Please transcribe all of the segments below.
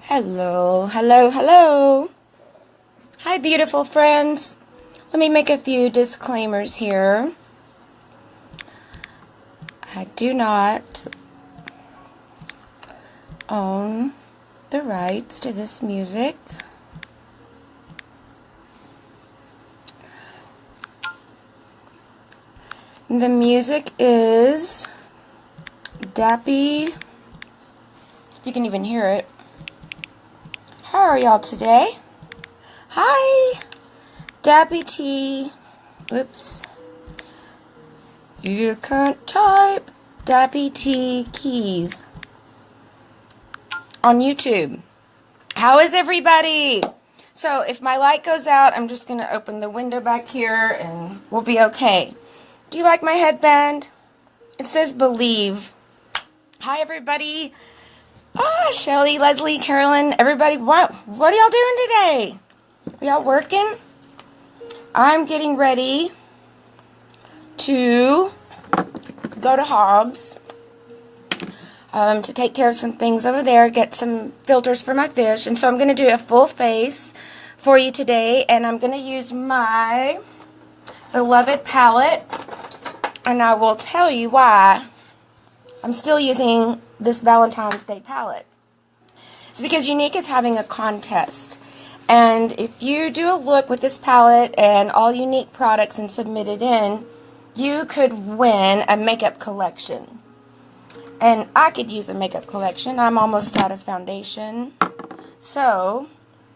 Hello, hello, hello. Hi, beautiful friends. Let me make a few disclaimers here. I do not own the rights to this music. The music is Dappy. You can even hear it. How are y'all today? Hi, Dappy T. Whoops. You can't type Dappy T keys on YouTube. How is everybody? So if my light goes out, I'm just going to open the window back here and we'll be okay. Do you like my headband? It says believe. Hi, everybody. Shelly, Leslie, Carolyn, everybody, what are y'all doing today? Are y'all working? I'm getting ready to go to Hobbs to take care of some things over there, get some filters for my fish, and so I'm going to do a full face for you today, and I'm going to use my beloved palette, and I will tell you why I'm still using this Valentine's Day palette. It's because Unique is having a contest. And if you do a look with this palette and all Unique products and submit it in, you could win a makeup collection. And I could use a makeup collection. I'm almost out of foundation. So,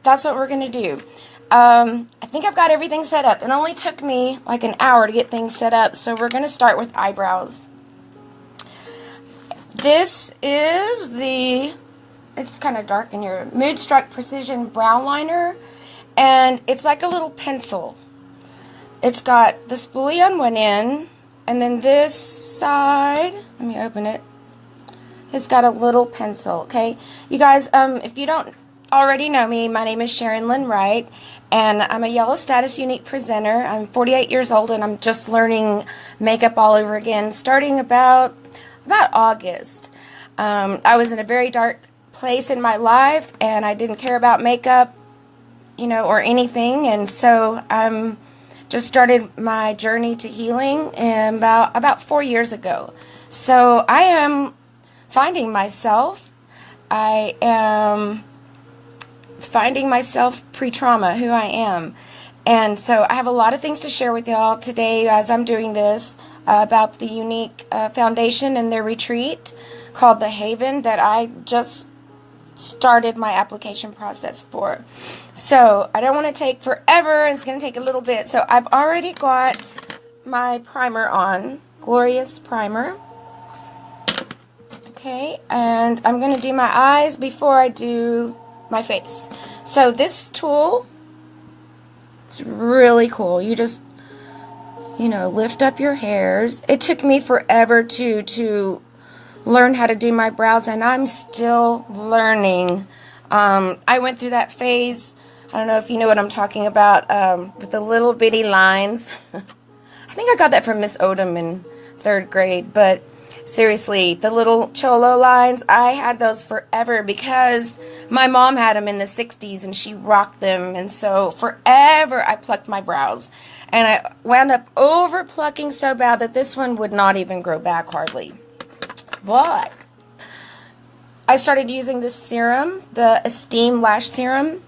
that's what we're going to do. I think I've got everything set up. It only took me like an hour to get things set up. So, we're going to start with eyebrows. This is it's kind of dark in here, Moodstruck Precision Brow Liner, and it's like a little pencil. It's got the spoolie on one end, and then this side, let me open it, it's got a little pencil, okay? You guys, if you don't already know me, my name is Sharon Lynn Wright, and I'm a Yellow Status Unique presenter. I'm 48 years old, and I'm just learning makeup all over again, starting about August. I was in a very dark place in my life, and I didn't care about makeup, or anything, and so just started my journey to healing about 4 years ago. So I am finding myself. I am finding myself pre-trauma, who I am. And so I have a lot of things to share with y'all today as I'm doing this about the Unique Foundation and their retreat called The Haven that I just started my application process for. So I don't want to take forever. It's going to take a little bit. So I've already got my primer on, Glorious Primer. Okay, and I'm going to do my eyes before I do my face. So this tool, it's really cool. You just, lift up your hairs. It took me forever to learn how to do my brows, and I'm still learning. I went through that phase, I don't know if you know what I'm talking about, with the little bitty lines. I think I got that from Miss Odom in 3rd grade, but seriously, the little cholo lines, I had those forever because my mom had them in the 60s and she rocked them, and so forever I plucked my brows. And I wound up over plucking so bad that this one would not even grow back hardly. But I started using this serum, the Esteem Lash Serum,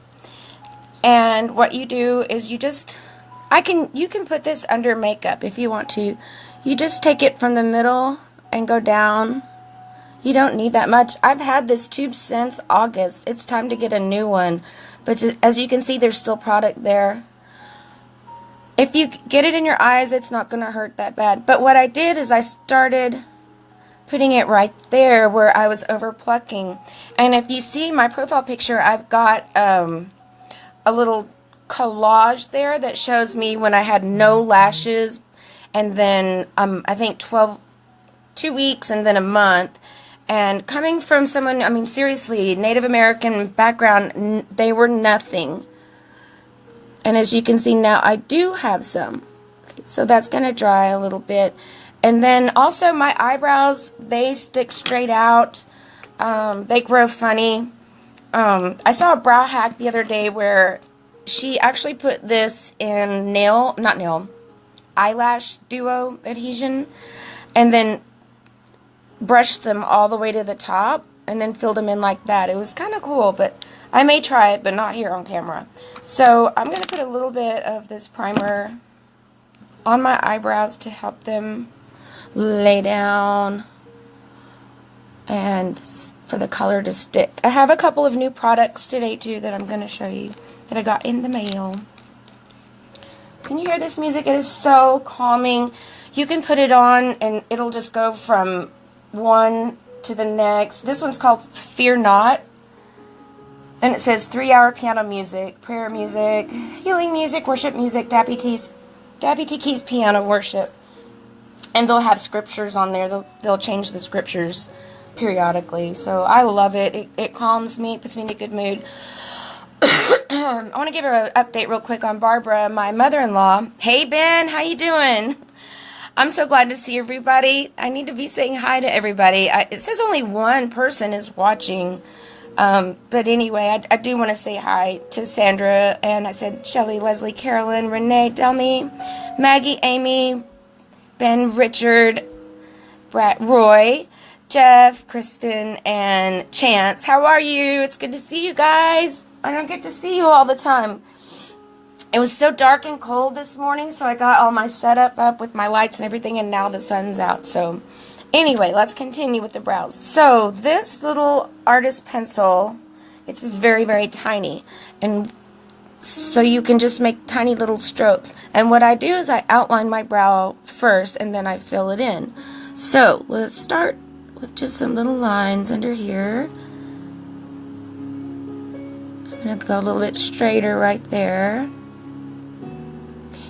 and what you do is you can put this under makeup if you want to. You just take it from the middle and go down. You don't need that much. I've had this tube since August. It's time to get a new one. But as you can see, there's still product there. If you get it in your eyes, it's not going to hurt that bad. But what I did is I started putting it right there where I was over plucking. And if you see my profile picture, I've got a little collage there that shows me when I had no lashes, and then I think 2 weeks and then a month. And coming from someone, seriously, Native American background, they were nothing. And as you can see now, I do have some. Okay, so that's going to dry a little bit. And then also my eyebrows, they stick straight out. They grow funny. I saw a brow hack the other day where she actually put this in eyelash duo adhesion, and then brushed them all the way to the top, and then filled them in like that. It was kind of cool, but I may try it, but not here on camera. So I'm going to put a little bit of this primer on my eyebrows to help them lay down and for the color to stick. I have a couple of new products today too that I'm going to show you that I got in the mail. Can you hear this music? It is so calming. You can put it on and it'll just go from one to the next. This one's called Fear Not. And it says 3-hour piano music, prayer music, healing music, worship music, Dappy T Keys piano worship. And they'll have scriptures on there. They'll change the scriptures periodically. So I love it. It calms me, puts me in a good mood. I want to give her an update real quick on Barbara, my mother-in-law. Hey, Ben, how you doing? I'm so glad to see everybody. I need to be saying hi to everybody. It says only one person is watching. But anyway, I do want to say hi to Sandra, and I said Shelly, Leslie, Carolyn, Renee, Delmy, Maggie, Amy, Ben, Richard, Brett, Roy, Jeff, Kristen, and Chance. How are you? It's good to see you guys. I don't get to see you all the time. It was so dark and cold this morning, so I got all my setup up with my lights and everything, and now the sun's out. So anyway, let's continue with the brows. So this little artist pencil, it's very, very tiny, and so you can just make tiny little strokes. And what I do is I outline my brow first, and then I fill it in. So let's start with just some little lines under here. I'm going to go a little bit straighter right there. Okay,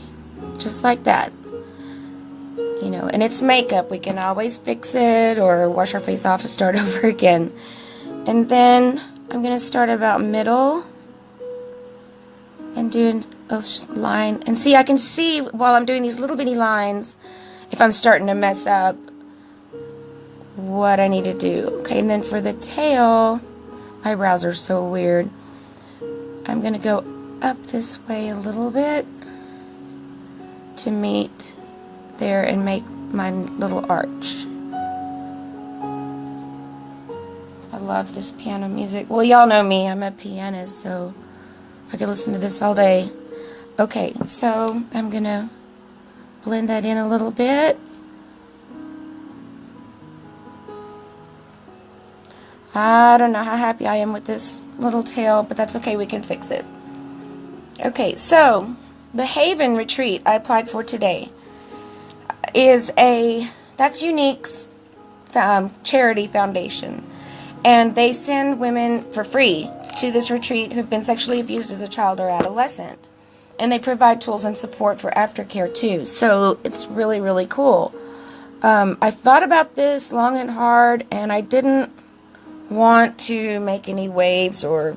just like that. You know, and it's makeup. We can always fix it or wash our face off and start over again. And then I'm going to start about middle and doing a line. And see, I can see while I'm doing these little bitty lines if I'm starting to mess up what I need to do. Okay, and then for the tail, my brows are so weird. I'm going to go up this way a little bit to meet there and make my little arch. I love this piano music. Well, y'all know me. I'm a pianist, so I could listen to this all day. Okay, so I'm going to blend that in a little bit. I don't know how happy I am with this little tail, but that's okay. We can fix it. Okay, so the Haven Retreat I applied for today is that's Unique's charity foundation, and they send women for free to this retreat who've been sexually abused as a child or adolescent, and they provide tools and support for aftercare too. So it's really, really cool. I thought about this long and hard, and I didn't want to make any waves, or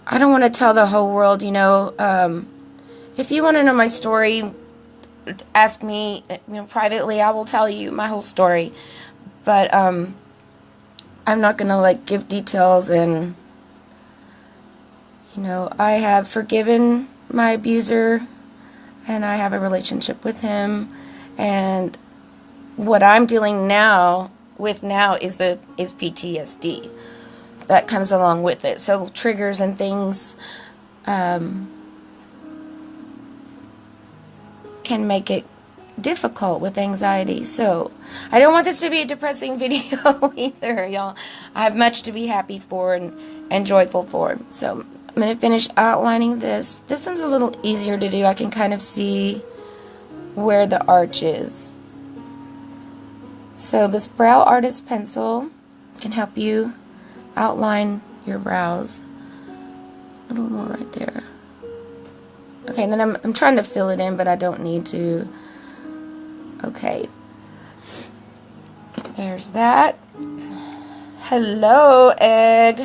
I don't want to tell the whole world, you know. If you want to know my story, ask me, you know, privately. I will tell you my whole story, but I'm not gonna like give details. And you know, I have forgiven my abuser, and I have a relationship with him, and what I'm dealing with now is PTSD that comes along with it. So triggers and things can make it difficult with anxiety. So I don't want this to be a depressing video either, y'all. I have much to be happy for and joyful for. So I'm going to finish outlining this. This one's a little easier to do. I can kind of see where the arch is. So this brow artist pencil can help you outline your brows. A little more right there. Okay, and then I'm trying to fill it in, but I don't need to. Okay. There's that. Hello, Egg.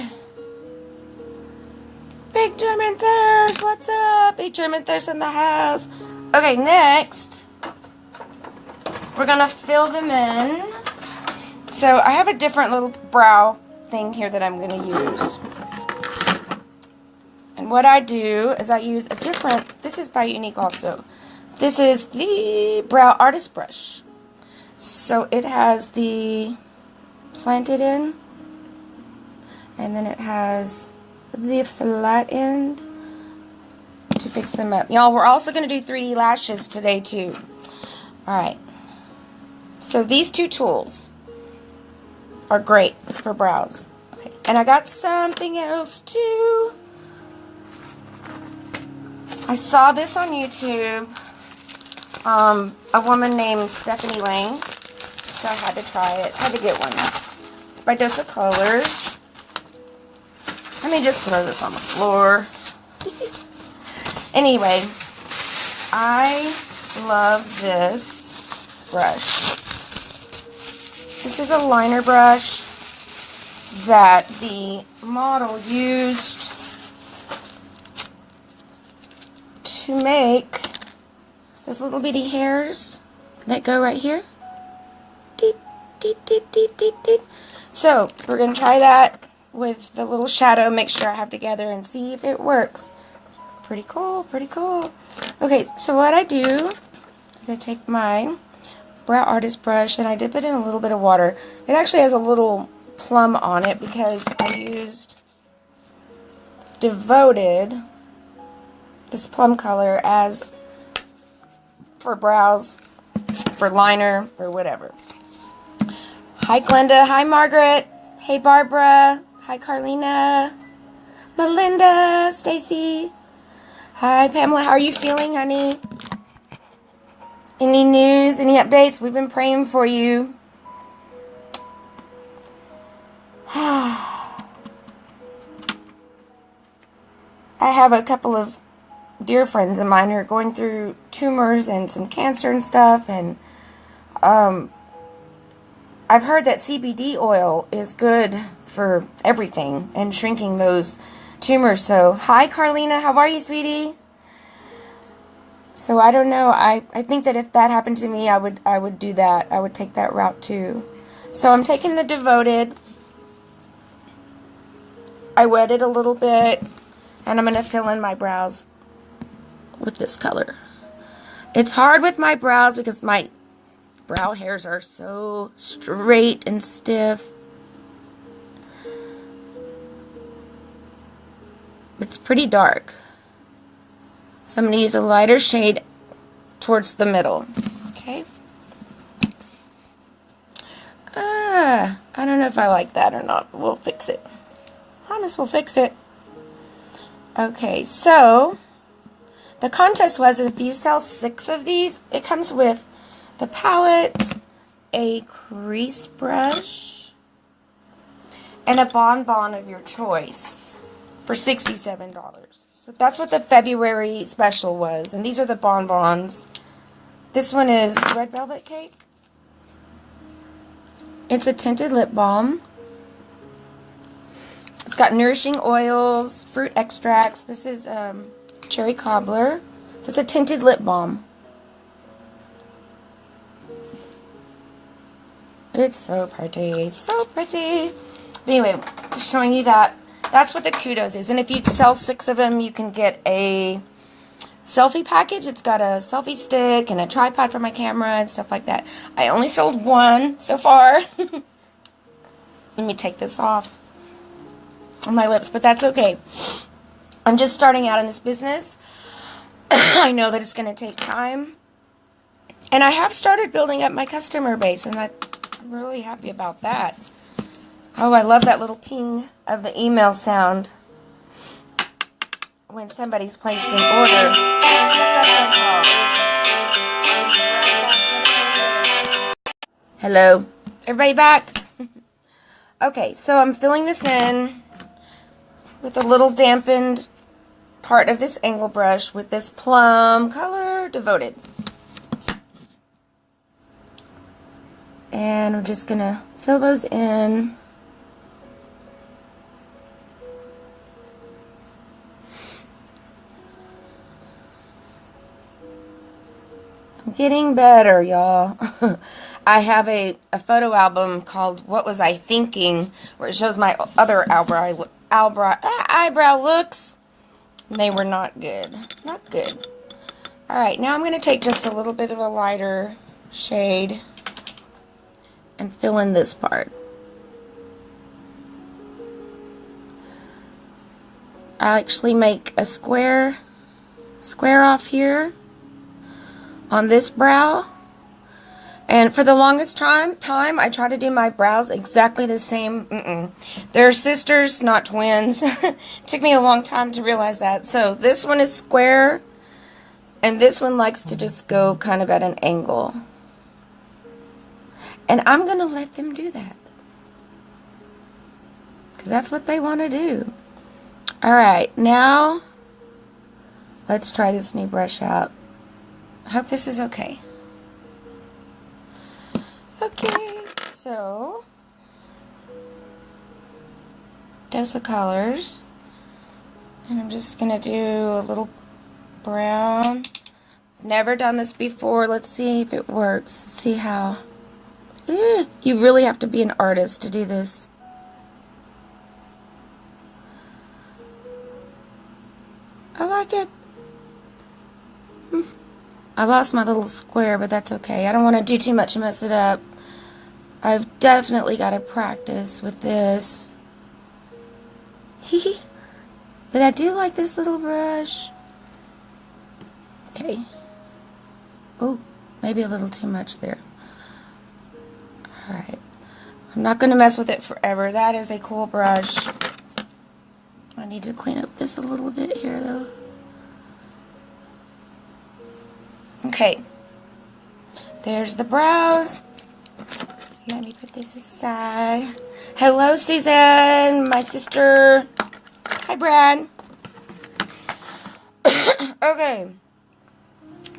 Big German Thirst, what's up? Big German Thirst in the house. Okay, next, we're gonna fill them in. So I have a different little brow thing here that I'm gonna use. what I do is I use a different, this is by Unique also. This is the Brow Artist Brush. So it has the slanted end, and then it has the flat end to fix them up. Y'all, we're also going to do 3D lashes today too. Alright. So these two tools are great for brows. Okay. And I got something else too. I saw this on YouTube. A woman named Stephanie Lang. So I had to try it. I had to get one. It's by Dose of Colors. Let me just throw this on the floor. Anyway, I love this brush. This is a liner brush that the model used to make those little bitty hairs that go right here. So we're going to try that with the little shadow, make sure I have together and see if it works. Pretty cool, pretty cool. Okay, so what I do is I take my Brow Artist Brush and I dip it in a little bit of water. It actually has a little plum on it because I used Devoted, this plum color, as for brows, for liner, or whatever. Hi Glenda, hi Margaret, hey Barbara, hi Carlina, Melinda, Stacy, hi Pamela, how are you feeling, honey? Any news, any updates? We've been praying for you. I have a couple of dear friends of mine who are going through tumors and some cancer and stuff, and I've heard that CBD oil is good for everything and shrinking those tumors. So, hi Carlina, how are you, sweetie? So I don't know. I think that if that happened to me, I would do that. I would take that route too. So I'm taking the Devoted. I wet it a little bit, and I'm going to fill in my brows with this color. It's hard with my brows because my brow hairs are so straight and stiff. It's pretty dark. So I'm going to use a lighter shade towards the middle. Okay. I don't know if I like that or not. We'll fix it. Promise we'll fix it. Okay, so the contest was if you sell 6 of these, it comes with the palette, a crease brush, and a bonbon of your choice for $67. So that's what the February special was. And these are the bonbons. This one is Red Velvet Cake. It's a tinted lip balm. It's got nourishing oils, fruit extracts. This is cherry cobbler. So it's a tinted lip balm. It's so pretty. So pretty. But anyway, just showing you that. That's what the Kudos is. And if you sell 6 of them, you can get a selfie package. It's got a selfie stick and a tripod for my camera and stuff like that. I only sold 1 so far. Let me take this off on my lips, but that's okay. I'm just starting out in this business. I know that it's going to take time. And I have started building up my customer base, and I'm really happy about that. Oh, I love that little ping of the email sound when somebody's placed an order. Hello. Everybody back? Okay, so I'm filling this in with a little dampened part of this angle brush with this plum color, Devoted. And I'm just going to fill those in. I'm getting better, y'all. I have a photo album called What Was I Thinking, where it shows my other eyebrow looks. They were not good. Not good. Alright, now I'm going to take just a little bit of a lighter shade and fill in this part. I actually make a square off here on this brow. And for the longest time, I try to do my brows exactly the same. They're sisters, not twins. Took me a long time to realize that. So this one is square, and this one likes to just go kind of at an angle. And I'm going to let them do that, because that's what they want to do. Alright, now let's try this new brush out. I hope this is okay. Okay, so dose of colors, and I'm just gonna do a little brown. Never done this before. Let's see if it works. See how. You really have to be an artist to do this. I like it. I lost my little square, but that's okay. I don't want to do too much and mess it up. I've definitely got to practice with this. But I do like this little brush. Okay. Oh, maybe a little too much there. Alright. I'm not going to mess with it forever. That is a cool brush. I need to clean up this a little bit here, though. Okay. There's the brows. Let me put this aside. Hello, Susan, my sister. Hi, Brad. Okay.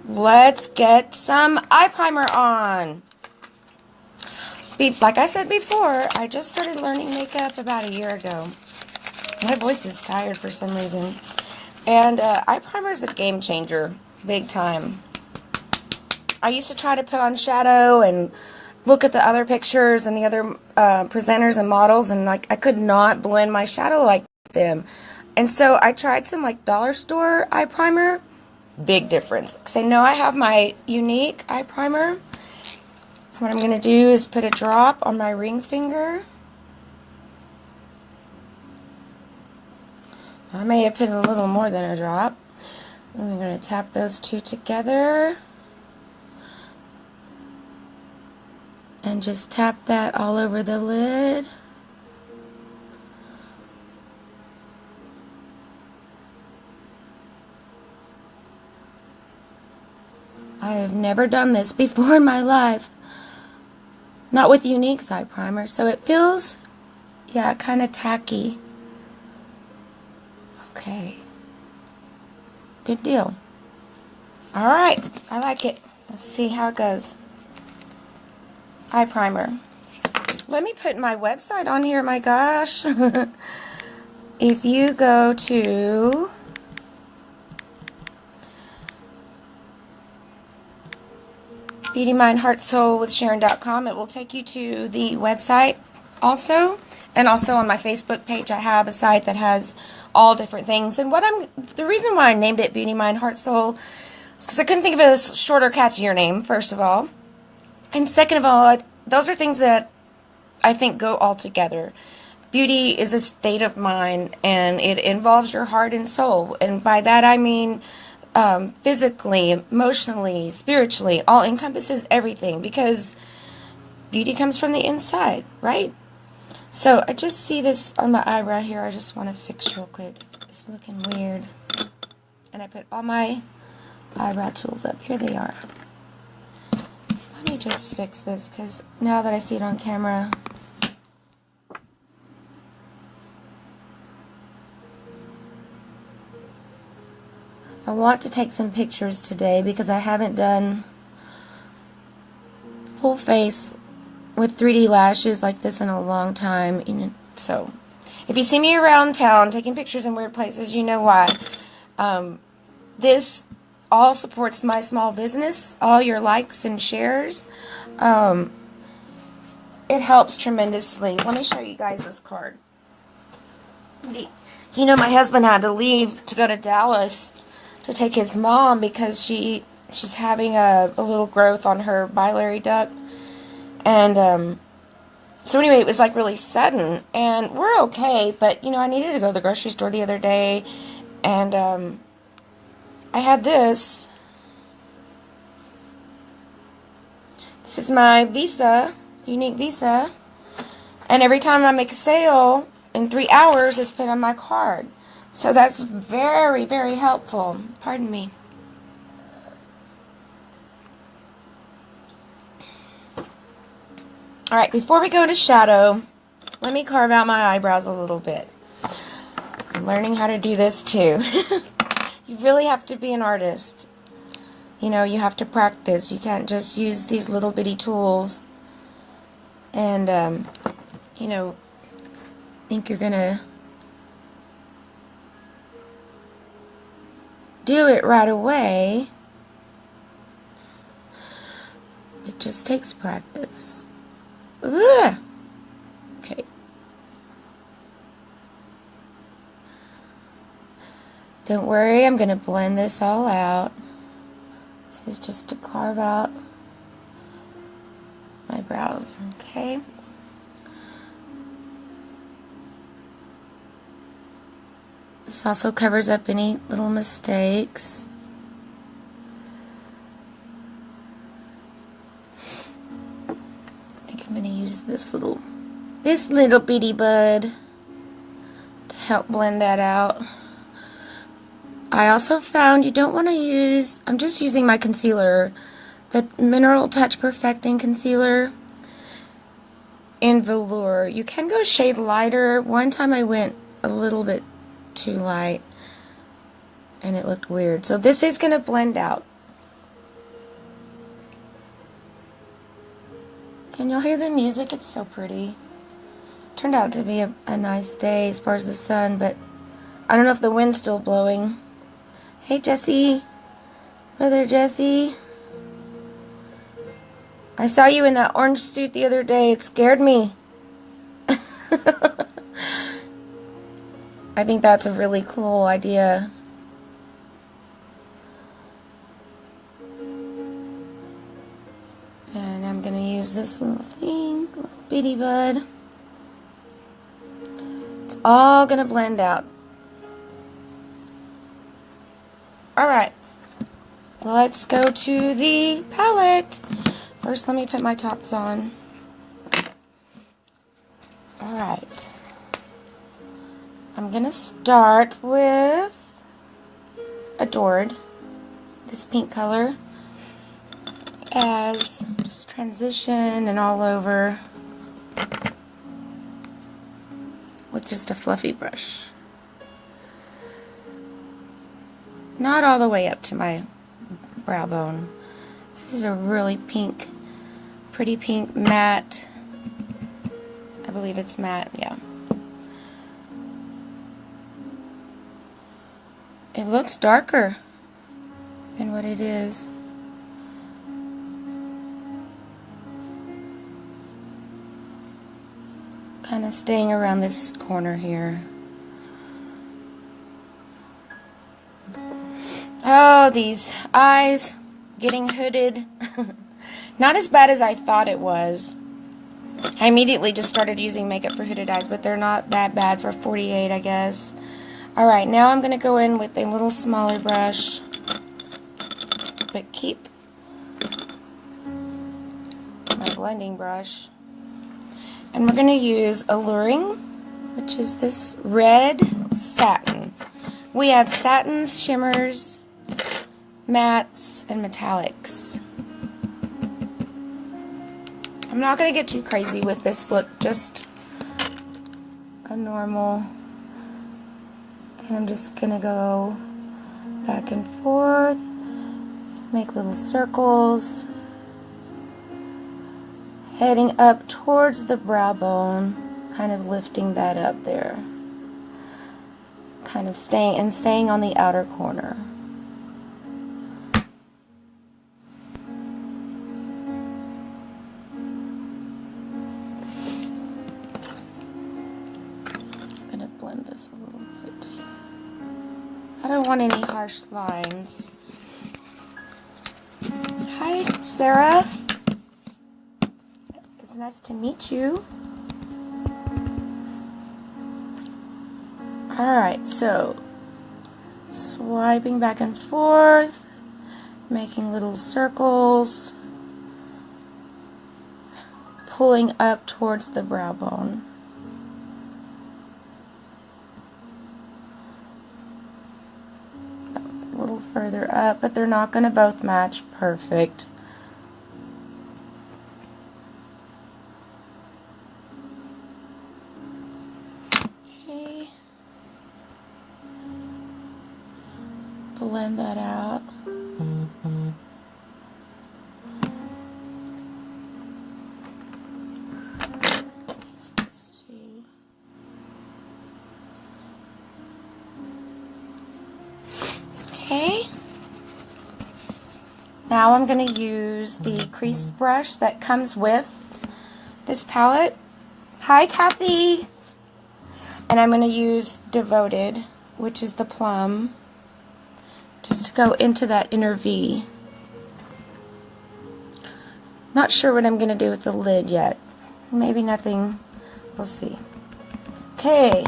Let's get some eye primer on. Like I said before, I just started learning makeup about a year ago. My voice is tired for some reason. And eye primer is a game changer. Big time. I used to try to put on shadow and look at the other pictures and the other presenters and models, and like I could not blend my shadow like them. And so I tried some like dollar store eye primer. Big difference. Because I know I have my unique eye primer. What I'm going to do is put a drop on my ring finger. I may have put a little more than a drop. And we're going to tap those two together. And just tap that all over the lid. I have never done this before in my life. Not with Unique's eye primer. So it feels, yeah, kind of tacky. Okay. Good deal. Alright, I like it. Let's see how it goes. Eye primer. Let me put my website on here, my gosh. If you go to BeautyMindHeartSoulWithSharon.com, it will take you to the website also. And also on my Facebook page, I have a site that has all different things. And the reason why I named it Beauty, Mind, Heart, Soul is because I couldn't think of a shorter, catchier name, first of all. And second of all, those are things that I think go all together. Beauty is a state of mind, and it involves your heart and soul. And by that I mean physically, emotionally, spiritually, all encompasses everything, because beauty comes from the inside, right? So I just see this on my eyebrow here. I just want to fix real quick. It's looking weird. And I put all my eyebrow tools up. Here they are. Let me just fix this, because now that I see it on camera, I want to take some pictures today because I haven't done full face with 3D lashes like this in a long time. So if you see me around town taking pictures in weird places, you know why. This all supports my small business, all your likes and shares. It helps tremendously. Let me show you guys this card. You know, my husband had to leave to go to Dallas to take his mom because she's having a little growth on her biliary duct. And so anyway, it was like really sudden, and we're okay, but you know, I needed to go to the grocery store the other day, and I had this. This is my Visa, unique Visa, and every time I make a sale, in 3 hours, it's put on my card. So that's very, very helpful. Pardon me. Alright, before we go to shadow, let me carve out my eyebrows a little bit. I'm learning how to do this too. You really have to be an artist. You know, you have to practice. You can't just use these little bitty tools and, you know, think you're gonna do it right away. It just takes practice. Ugh. Okay. Don't worry, I'm going to blend this all out. This is just to carve out my brows, okay? This also covers up any little mistakes. I'm going to use this little bitty bud to help blend that out. I also found you don't want to use, I'm just using my concealer, the Mineral Touch Perfecting Concealer in Velour. You can go a shade lighter. One time I went a little bit too light and it looked weird. So this is going to blend out. Can y'all hear the music? It's so pretty. Turned out to be a nice day as far as the sun, but I don't know if the wind's still blowing. Hey, Jesse. Brother Jesse. I saw you in that orange suit the other day. It scared me. I think that's a really cool idea. And I'm going to use this little thing, little bitty bud. It's all going to blend out. Alright, let's go to the palette. First, let me put my tops on. Alright. I'm going to start with Adored, this pink color, as just transition and all over with just a fluffy brush. Not all the way up to my brow bone. This is a really pink, pretty pink matte. I believe it's matte, yeah. It looks darker than what it is. Kind of staying around this corner here. Oh, these eyes getting hooded. Not as bad as I thought it was. I immediately just started using makeup for hooded eyes, but they're not that bad for 48, I guess. Alright, now I'm going to go in with a little smaller brush, but keep my blending brush. And we're going to use Alluring, which is this red satin. We have satins, shimmers, mattes, and metallics. I'm not going to get too crazy with this look, just a normal. And I'm just going to go back and forth, make little circles, heading up towards the brow bone, kind of lifting that up there. Kind of staying on the outer corner. I'm going to blend blend this a little bit. I don't want any harsh lines. Hi, Sarah. It's nice to meet you. Alright, so swiping back and forth, making little circles, pulling up towards the brow bone. That one's a little further up, but they're not going to both match perfect. Okay. Blend that out. Okay. Now I'm going to use the crease brush that comes with this palette. Hi, Kathy. And I'm going to use Devoted, which is the plum, just to go into that inner V. Not sure what I'm going to do with the lid yet. Maybe nothing. We'll see. Okay.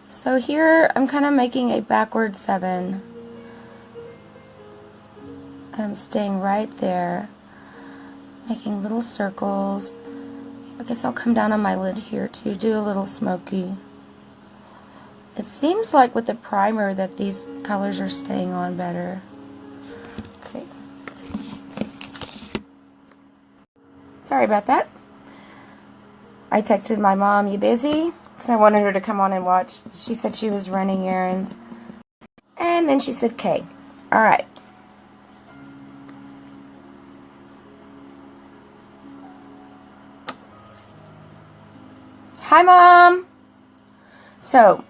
So here I'm kind of making a backward 7. I'm staying right there, making little circles. I guess I'll come down on my lid here to do a little smoky. It seems like with the primer that these colors are staying on better. Okay. Sorry about that. I texted my mom, "You busy?" Because I wanted her to come on and watch. She said she was running errands. And then she said, "Okay." Alright. Hi, Mom! So,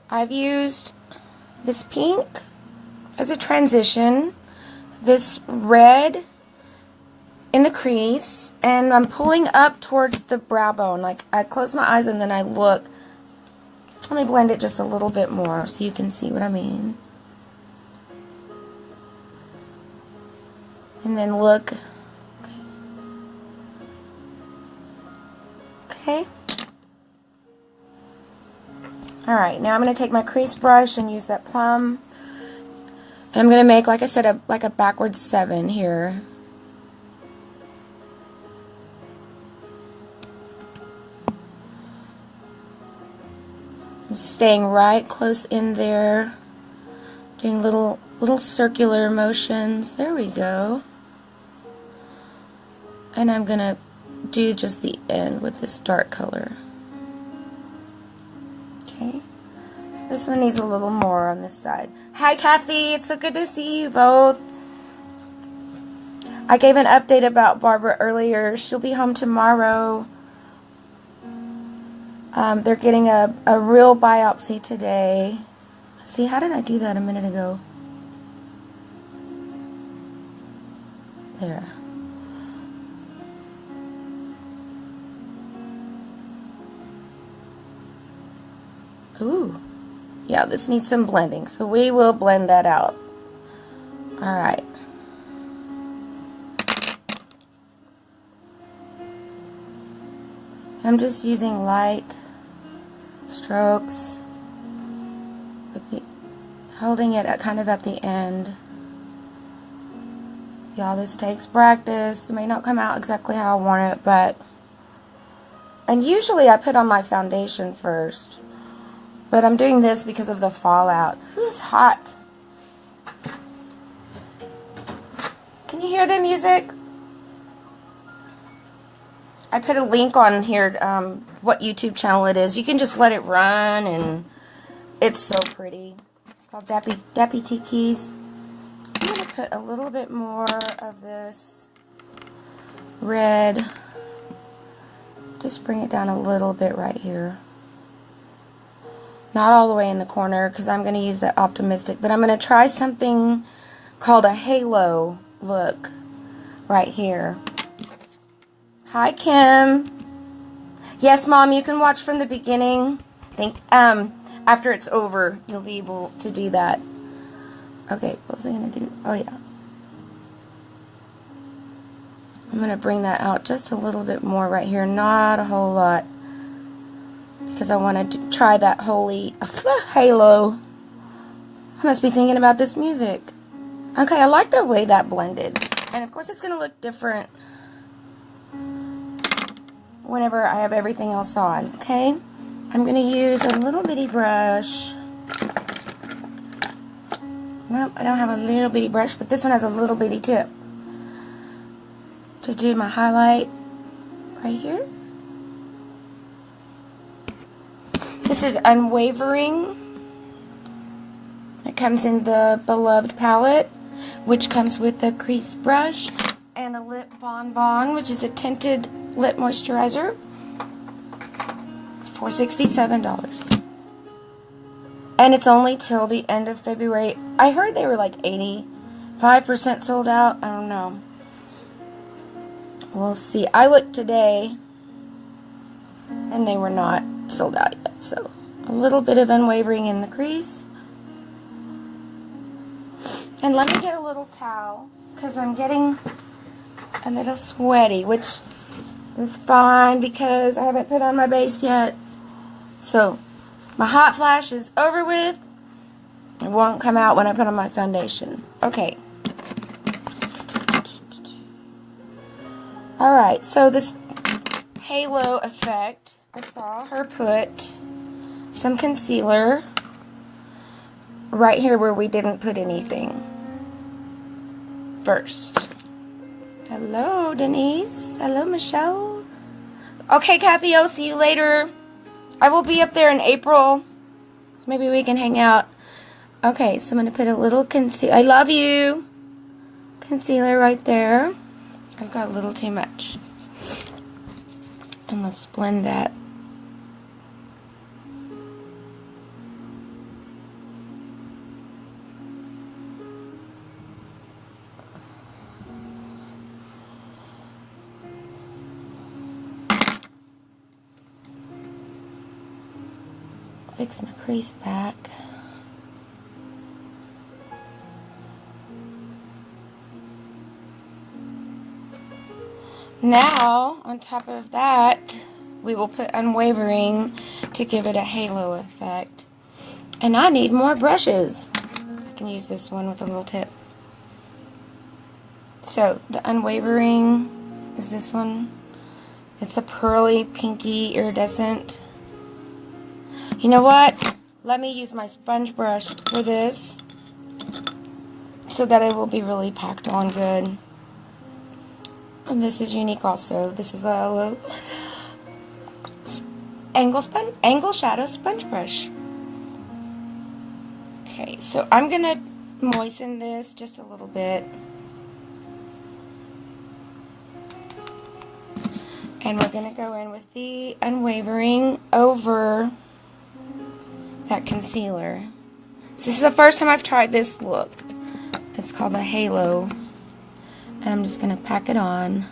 I've used this pink as a transition, this red in the crease, and I'm pulling up towards the brow bone. Like, I close my eyes and then I look. Let me blend it just a little bit more so you can see what I mean. And then look. Okay. Alright, now I'm going to take my crease brush and use that plum. And I'm going to make, like I said, like a backward 7 here. I'm staying right close in there, doing little circular motions. There we go. And I'm going to do just the end with this dark color. Okay. So this one needs a little more on this side. Hi, Kathy. It's so good to see you both. I gave an update about Barbara earlier. She'll be home tomorrow. They're getting a real biopsy today. See, how did I do that a minute ago? There. Ooh. Yeah, this needs some blending, so we will blend that out. Alright. I'm just using light strokes, with holding it kind of at the end. Y'all, this takes practice. It may not come out exactly how I want it, but... And usually I put on my foundation first. But I'm doing this because of the fallout. Who's hot? Can you hear the music? I put a link on here, what YouTube channel it is. You can just let it run, and it's so pretty. It's called Dappy Tikis. I'm going to put a little bit more of this red. Just bring it down a little bit right here. Not all the way in the corner, because I'm going to use that optimistic, but I'm going to try something called a halo look right here. Hi, Kim. Yes, Mom, you can watch from the beginning. After it's over, you'll be able to do that. Okay, what was I going to do? Oh, yeah. I'm going to bring that out just a little bit more right here. Not a whole lot. Because I wanted to try that holy halo. I must be thinking about this music. Okay, I like the way that blended. And of course it's going to look different whenever I have everything else on. Okay? I'm going to use a little bitty brush. Nope, I don't have a little bitty brush, but this one has a little bitty tip. To do my highlight right here. This is Unwavering. It comes in the Beloved palette, which comes with a crease brush and a lip bonbon, which is a tinted lip moisturizer for $67. And it's only till the end of February. I heard they were like 85% sold out. I don't know. We'll see. I looked today and they were not sold out yet. So a little bit of Unwavering in the crease. And let me get a little towel because I'm getting a little sweaty, which is fine because I haven't put on my base yet. So my hot flash is over with. It won't come out when I put on my foundation. Okay. Alright, so this halo effect, I saw her put some concealer right here where we didn't put anything first. Hello, Denise. Hello, Michelle. Okay, Kathy, I'll see you later. I will be up there in April, so maybe we can hang out. Okay, so I'm going to put a little concealer. I love you. Concealer right there. I've got a little too much. And let's blend that. Fix my crease back. Now, on top of that, we will put Unwavering to give it a halo effect. And I need more brushes. I can use this one with a little tip. So, the Unwavering is this one. It's a pearly, pinky, iridescent. You know what? Let me use my sponge brush for this so that it will be really packed on good. And this is unique also. This is a angle shadow sponge brush. Okay, so I'm going to moisten this just a little bit. And we're going to go in with the Unwavering over that concealer. So this is the first time I've tried this look. It's called the Halo. And I'm just going to pack it on.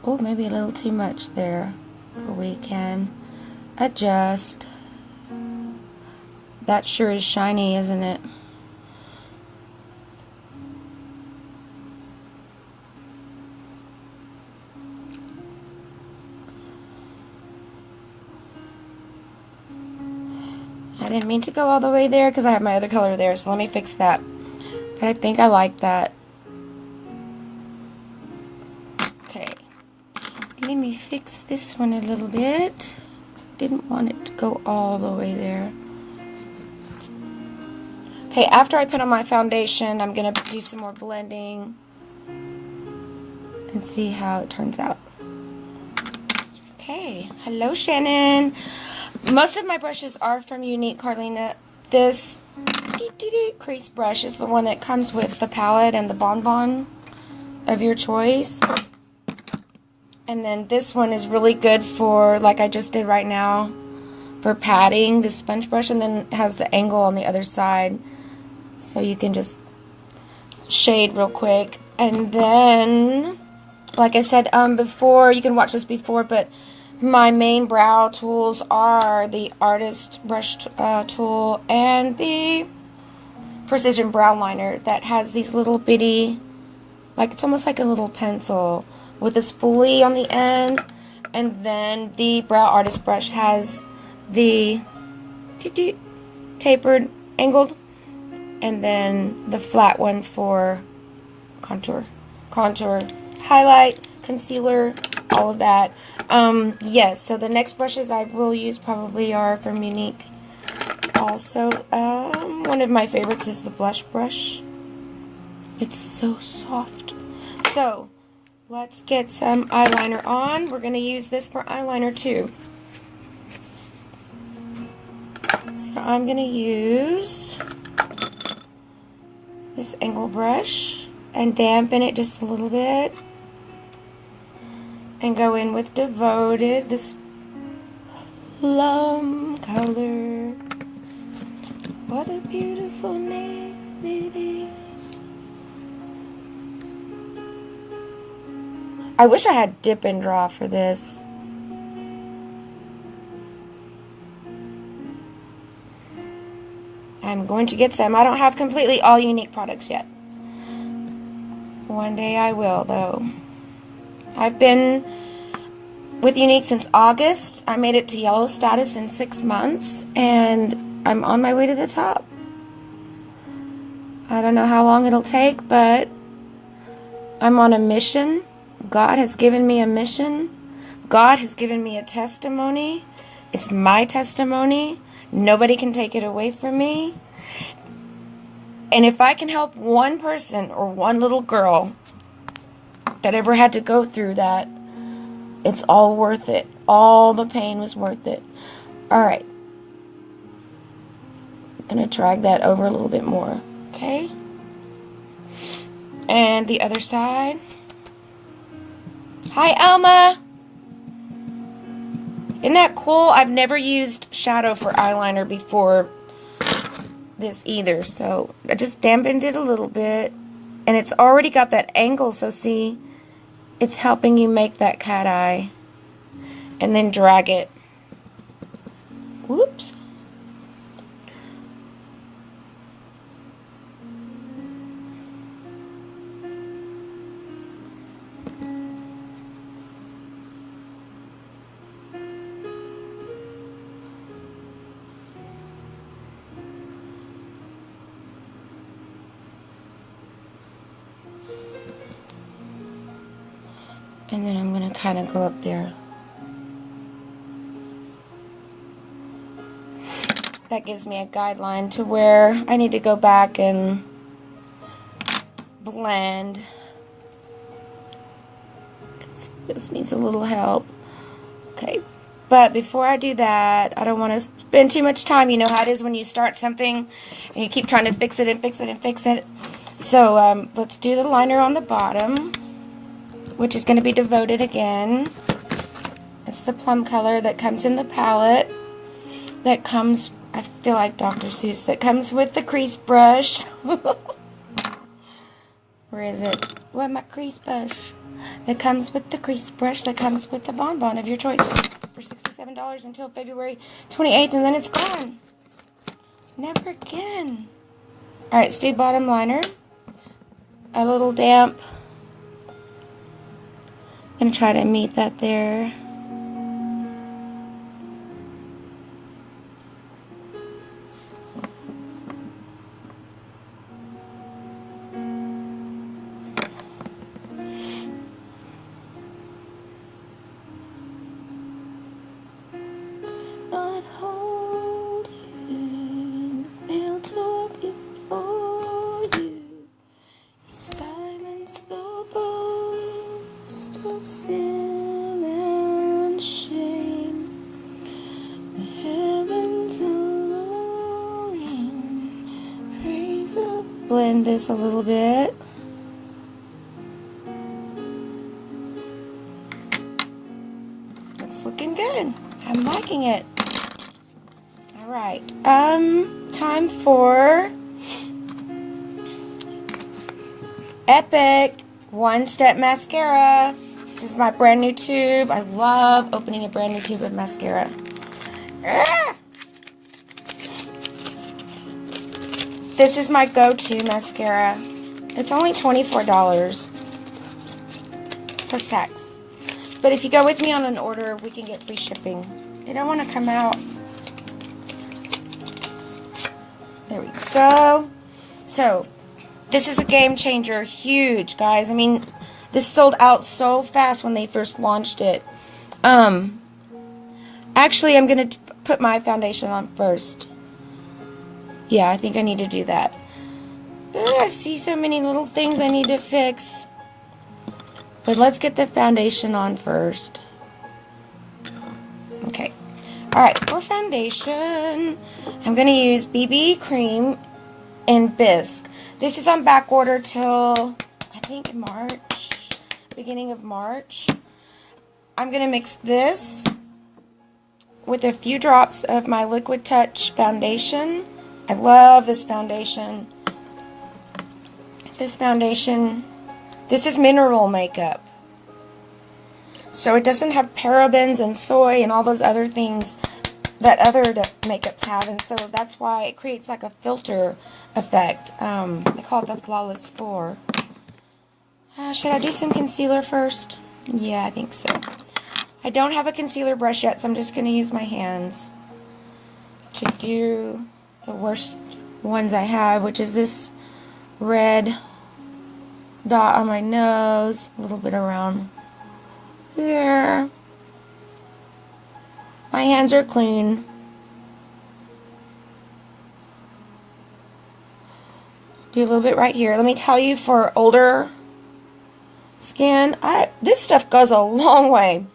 Oh, maybe a little too much there. But we can adjust. That sure is shiny, isn't it? I didn't mean to go all the way there because I have my other color there, so let me fix that. But I think I like that. Okay. Let me fix this one a little bit. Didn't want it to go all the way there. Okay, after I put on my foundation, I'm going to do some more blending and see how it turns out. Okay. Hello, Shannon. Most of my brushes are from Unique Carlina. This crease brush is the one that comes with the palette and the bonbon of your choice. And then this one is really good for, like I just did right now, for patting, the sponge brush, and then it has the angle on the other side. So you can just shade real quick. And then like I said before, you can watch this before, but my main brow tools are the Artist Brush tool and the Precision Brow Liner that has these little bitty, like it's almost like a little pencil with a spoolie on the end. And then the Brow Artist Brush has the tapered, angled, and then the flat one for contour, highlight, concealer, all of that. Yes, so the next brushes I will use probably are from Unique. Also, one of my favorites is the blush brush. It's so soft. So, let's get some eyeliner on. We're going to use this for eyeliner too. So I'm going to use this angle brush and dampen it just a little bit. And go in with Devoted, this plum color. What a beautiful name it is. I wish I had dip and draw for this. I'm going to get some. I don't have completely all Unique products yet. One day I will, though. I've been with Unique since August. I made it to yellow status in 6 months, and I'm on my way to the top. I don't know how long it'll take, but I'm on a mission. God has given me a mission. God has given me a testimony. It's my testimony. Nobody can take it away from me. And if I can help one person or one little girl that ever had to go through that, it's all worth it. All the pain was worth it. Alright. I'm going to drag that over a little bit more. Okay? And the other side. Hi, Alma! Isn't that cool? I've never used shadow for eyeliner before this either. So I just dampened it a little bit. And it's already got that angle, so see, it's helping you make that cat eye. And then drag it. Whoops. And then I'm going to kind of go up there. That gives me a guideline to where I need to go back and blend. This needs a little help. Okay, but before I do that, I don't want to spend too much time. You know how it is when you start something and you keep trying to fix it and fix it and fix it. So let's do the liner on the bottom, which is going to be Devoted again. It's the plum color that comes in the palette. That comes, I feel like Dr. Seuss, that comes with the crease brush. Where is it? Where's my crease brush? That comes with the crease brush, that comes with the bonbon of your choice for $67 until February 28th, and then it's gone. Never again. Alright, let's do bottom liner. A little damp. I'm going to try to meet that there. Not hold you, they'll talk before you. Silence the boast of sin and shame. The heavens are roaring. Praise up. Blend this a little bit. It's looking good. I'm liking it. Alright. Time for Epic One Step Mascara. This is my brand new tube. I love opening a brand new tube of mascara. Ah! This is my go-to mascara. It's only $24 plus tax. But if you go with me on an order, we can get free shipping. They don't want to come out. There we go. So, this is a game changer. Huge, guys. I mean, this sold out so fast when they first launched it. Actually, I'm going to put my foundation on first. Yeah, I think I need to do that. I see so many little things I need to fix. But let's get the foundation on first. Okay. Alright, for foundation, I'm going to use BB cream and bisque. This is on back order till, I think, March. Beginning of March. I'm going to mix this with a few drops of my Liquid Touch foundation. I love this foundation. This is mineral makeup. So it doesn't have parabens and soy and all those other things that other makeups have. And so that's why it creates like a filter effect. They call it the Flawless 4. Should I do some concealer first? Yeah, I think so. I don't have a concealer brush yet, so I'm just going to use my hands to do the worst ones I have, which is this red dot on my nose, a little bit around here. My hands are clean. Do a little bit right here. Let me tell you, for older skin, this stuff goes a long way.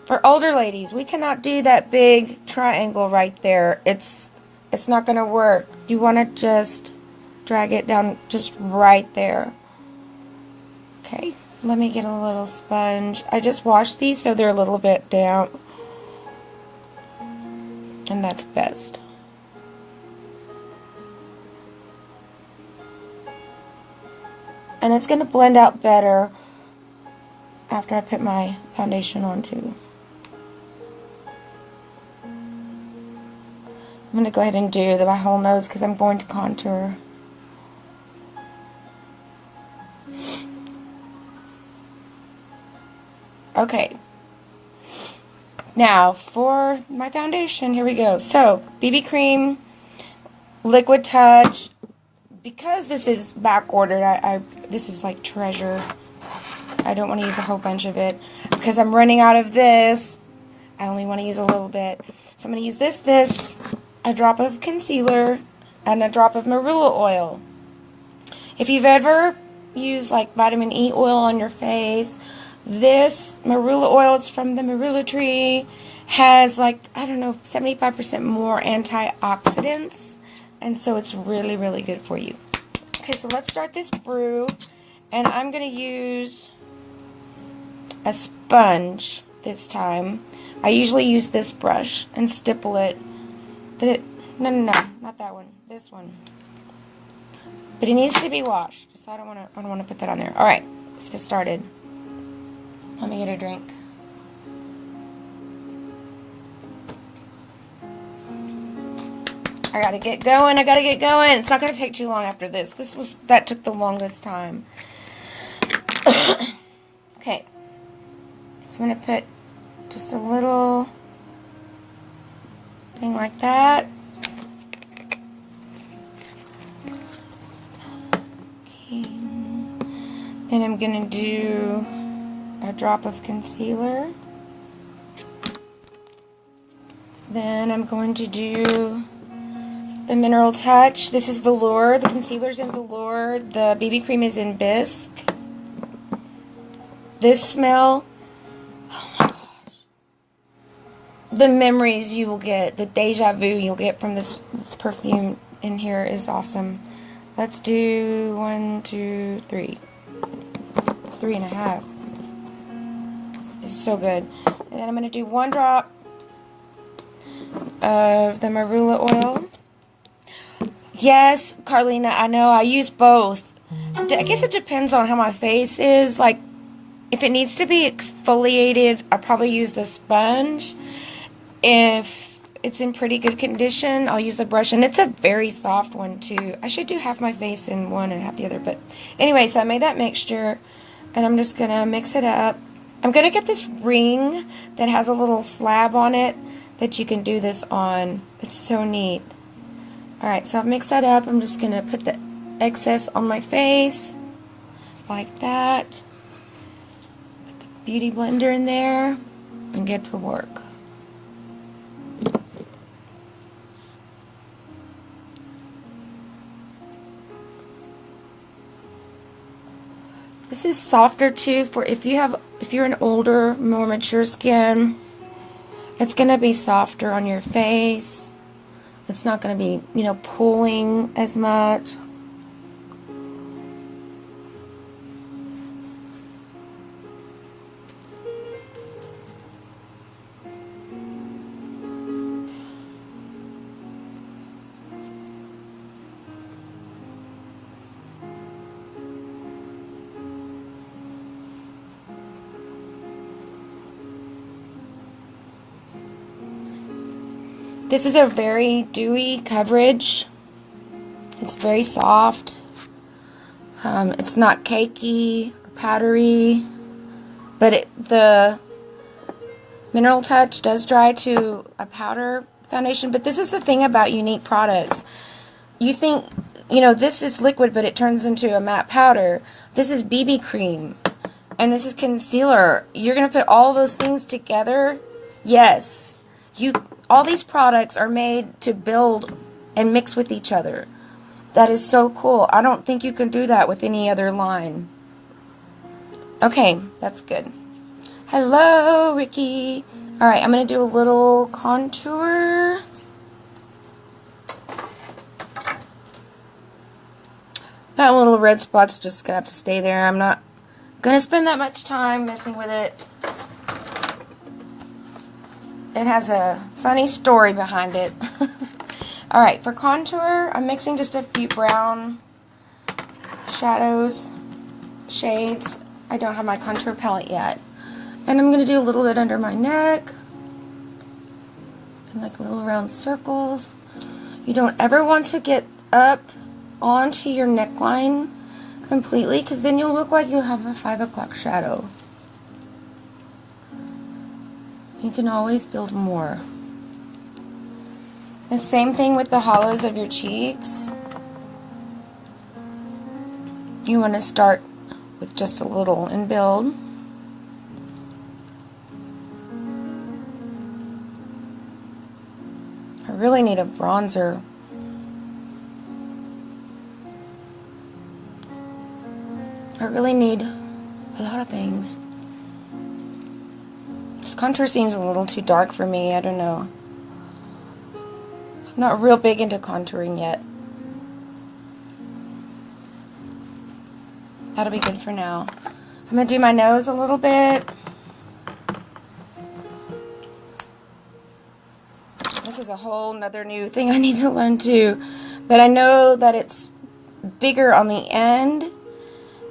For older ladies, we cannot do that big triangle right there. It's not going to work. You want to just drag it down just right there. Okay, let me get a little sponge. I just washed these so they're a little bit damp. And that's best. And it's going to blend out better after I put my foundation on too. I'm going to go ahead and do my whole nose because I'm going to contour. Okay. Now, for my foundation, here we go. So, BB cream, Liquid Touch. Because this is back ordered, this is like treasure. I don't want to use a whole bunch of it because I'm running out of this. I only want to use a little bit. So I'm going to use this, a drop of concealer, and a drop of marula oil. If you've ever used like vitamin E oil on your face, this marula oil, it's from the marula tree, has like, I don't know, 75% more antioxidants. And so it's really, really good for you. Okay, so let's start this brew. And I'm going to use a sponge this time. I usually use this brush and stipple it. But no, not that one. This one. But it needs to be washed. So I don't want to put that on there. All right, let's get started. Let me get a drink. I gotta get going. It's not gonna take too long after this. That took the longest time. Okay. So I'm gonna put just a little thing like that. Okay. Then I'm gonna do a drop of concealer. Then I'm going to do the Mineral Touch. This is velour. The concealer's in velour. The BB cream is in bisque. This smell, oh my gosh. The memories you will get, the deja vu you'll get from this perfume in here is awesome. Let's do 1, 2, 3. 3.5. This is so good. And then I'm going to do 1 drop of the marula oil. Yes, Carlina, I know. I use both. I guess it depends on how my face is. Like, If it needs to be exfoliated, I'll probably use the sponge. If it's in pretty good condition, I'll use the brush, and it's a very soft one too. I should do half my face in one and half the other, but anyway, so I made that mixture, and I'm just gonna mix it up. I'm gonna get this ring that has a little slab on it that you can do this on. It's so neat. Alright, so I've mixed that up. I'm just gonna put the excess on my face like that. Put the beauty blender in there and get to work. This is softer too for if you're an older, more mature skin. It's gonna be softer on your face. It's not gonna be, you know, pulling as much. This is a very dewy coverage. It's very soft. It's not cakey or powdery, but the Mineral Touch does dry to a powder foundation. But this is the thing about unique products. You think, you know, this is liquid, but it turns into a matte powder. This is BB cream, and this is concealer. You're gonna put all those things together. Yes. All these products are made to build and mix with each other. That is so cool. I don't think you can do that with any other line. Okay, that's good. Hello, Ricky. Alright, I'm going to do a little contour. That little red spot's just going to have to stay there. I'm not going to spend that much time messing with it. It has a funny story behind it. Alright, for contour, I'm mixing just a few brown shades. I don't have my contour palette yet. And I'm going to do a little bit under my neck. And like little round circles. You don't ever want to get up onto your neckline completely, because then you'll look like you have a 5 o'clock shadow. You can always build more. The same thing with the hollows of your cheeks. You want to start with just a little and build. I really need a bronzer. I really need a lot of things. This contour seems a little too dark for me. I don't know. I'm not real big into contouring yet. That'll be good for now. I'm going to do my nose a little bit. This is a whole nother new thing I need to learn too. But I know that it's bigger on the end.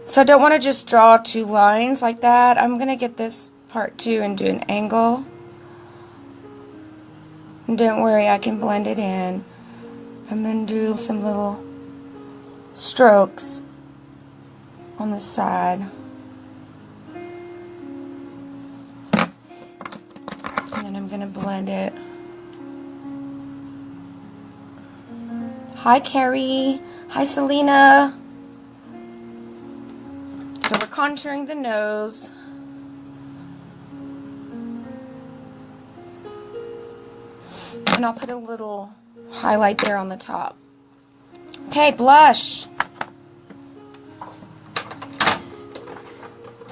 So I don't want to just draw 2 lines like that. I'm going to get this part 2 and do an angle. And don't worry, I can blend it in. And then do some little strokes on the side. And then I'm going to blend it. Hi, Carrie. Hi, Selena. So we're contouring the nose. And I'll put a little highlight there on the top. Okay, blush.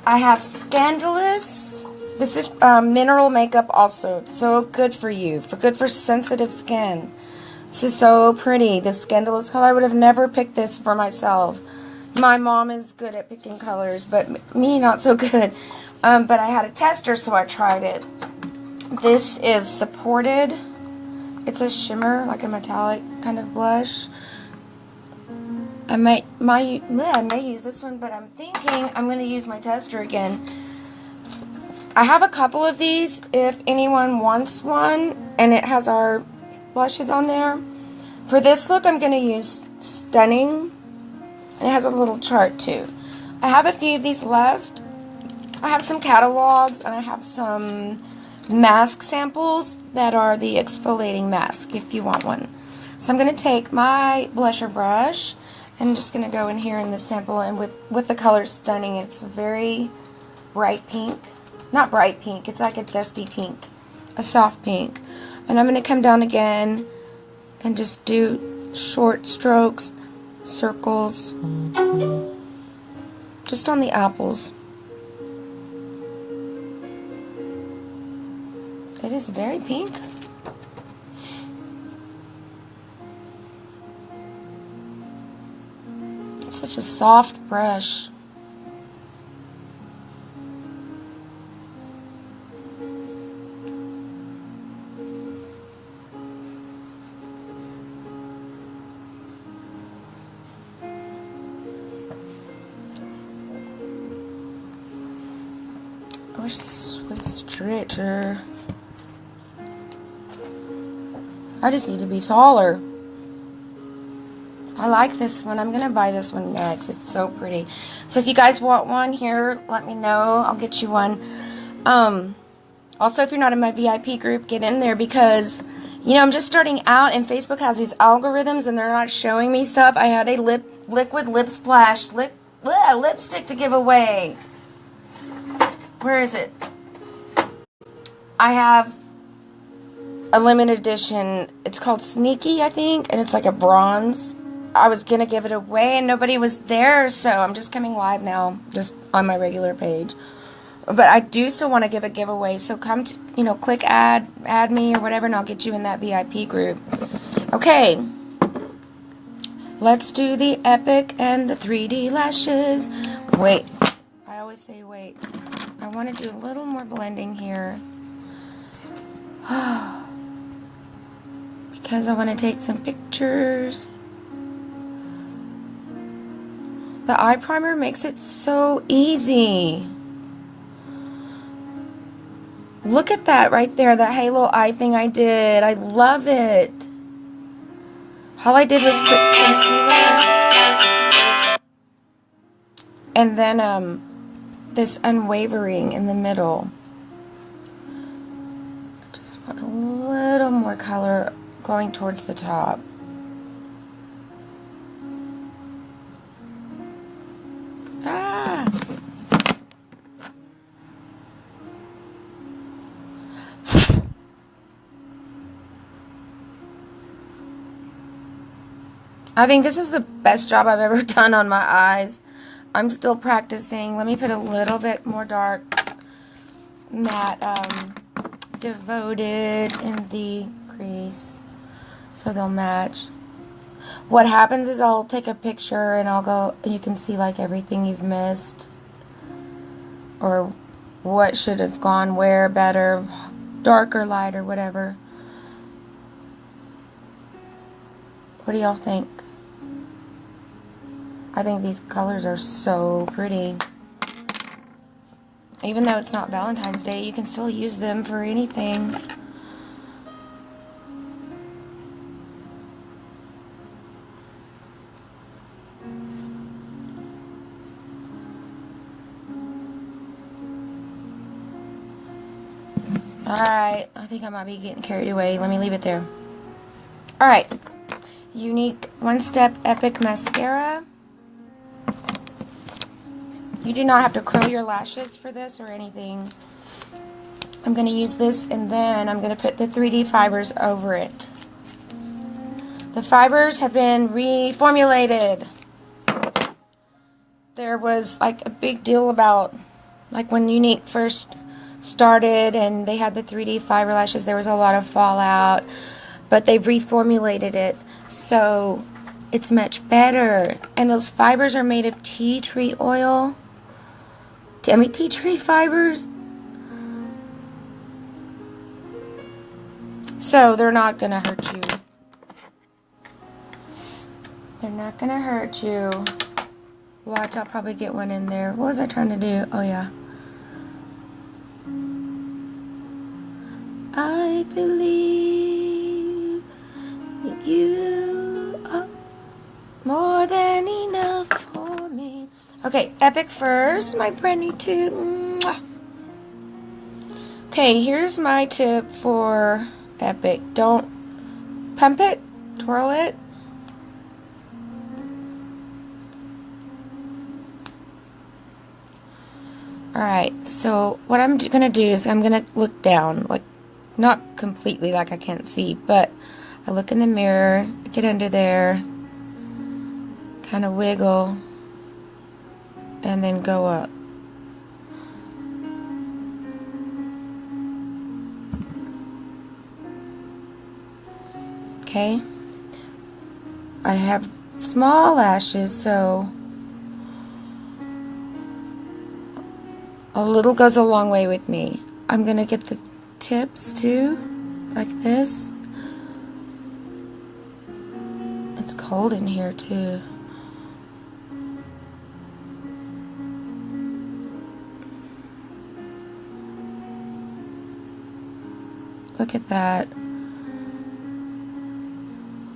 I have Scandalous. This is mineral makeup also. It's so good for you. Good for sensitive skin. This is so pretty. This Scandalous color. I would have never picked this for myself. My mom is good at picking colors, but me not so good. But I had a tester, so I tried it. This is Supported. It's a shimmer, like a metallic kind of blush. I may use this one, but I'm thinking I'm going to use my tester again I have a couple of these if anyone wants one, and it has our blushes on there. For this look, I'm going to use Stunning, and it has a little chart too. I have a few of these left. I have some catalogs, and I have some mask samples that are the exfoliating mask if you want one. So I'm going to take my blusher brush, and I'm just going to go in here in this sample, and with the color Stunning, it's very bright pink. Not bright pink, it's like a dusty pink, a soft pink. And I'm going to come down again and just do short strokes, circles, just on the apples. It is very pink. It's such a soft brush. I wish this was straighter. I just need to be taller. I like this one. I'm going to buy this one next. It's so pretty. So if you guys want one here, let me know. I'll get you one. Also, if you're not in my VIP group, get in there because, you know, I'm just starting out and Facebook has these algorithms and they're not showing me stuff. I had a liquid lip splash lipstick to give away. Where is it? I have a limited edition. It's called Sneaky, I think, and it's like a bronze. I was gonna give it away and nobody was there, so I'm just coming live now, just on my regular page. But I do still want to give a giveaway, so come to, you know, click add me or whatever, and I'll get you in that VIP group. Okay, let's do the Epic and the 3D lashes. Wait, I always say wait. I want to do a little more blending here. Because I want to take some pictures. The eye primer makes it so easy. Look at that right there, that halo eye thing I did. I love it. All I did was put concealer and then this Unwavering in the middle. Just want a little more color going towards the top. I think this is the best job I've ever done on my eyes. I'm still practicing. Let me put a little bit more dark matte Devoted in the crease so they'll match. What happens is I'll take a picture and I'll go, and you can see like everything you've missed or what should have gone where better, darker, lighter, whatever. What do y'all think? I think these colors are so pretty. Even though it's not Valentine's Day, you can still use them for anything. Alright, I think I might be getting carried away. Let me leave it there. Alright, Unique One Step Epic Mascara. You do not have to curl your lashes for this or anything. I'm going to use this and then I'm going to put the 3D fibers over it. The fibers have been reformulated. There was like a big deal about, like when Unique first started and they had the 3D fiber lashes, there was a lot of fallout, but they've reformulated it so it's much better. And those fibers are made of tea tree oil. Tea tree fibers. So they're not gonna hurt you. They're not gonna hurt you. Watch, I'll probably get one in there. What was I trying to do? Oh yeah. I believe that you are more than enough for me. Okay, Epic first, my brand new tube. Mwah. Okay, here's my tip for Epic. Don't pump it, twirl it. Alright, so what I'm going to do is I'm going to look down, like, not completely like I can't see, but I look in the mirror, get under there, kind of wiggle, and then go up. Okay? I have small lashes, so a little goes a long way with me. I'm going to get the tips too, like this. It's cold in here too. Look at that. I'm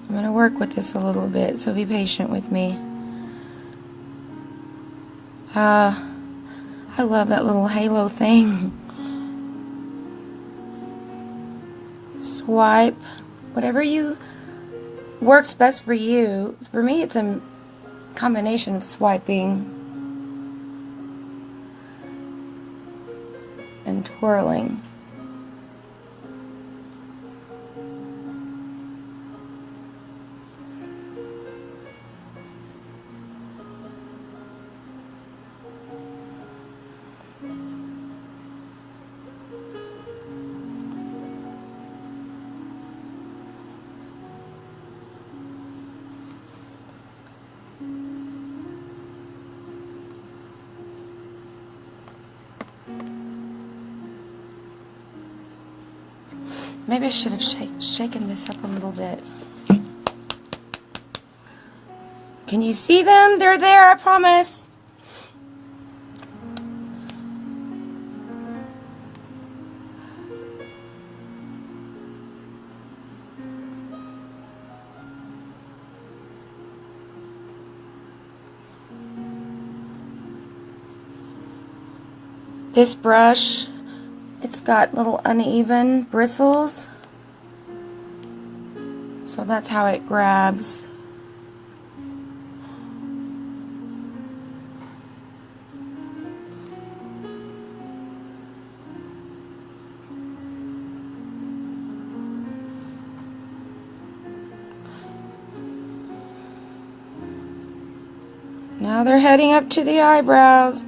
going to work with this a little bit, so be patient with me. I love that little halo thing. Swipe. Whatever works best for you. For me, it's a combination of swiping and twirling. Maybe I should have shaken this up a little bit. Can you see them? They're there, I promise. This brush, it's got little uneven bristles, so that's how it grabs. Now they're heading up to the eyebrows.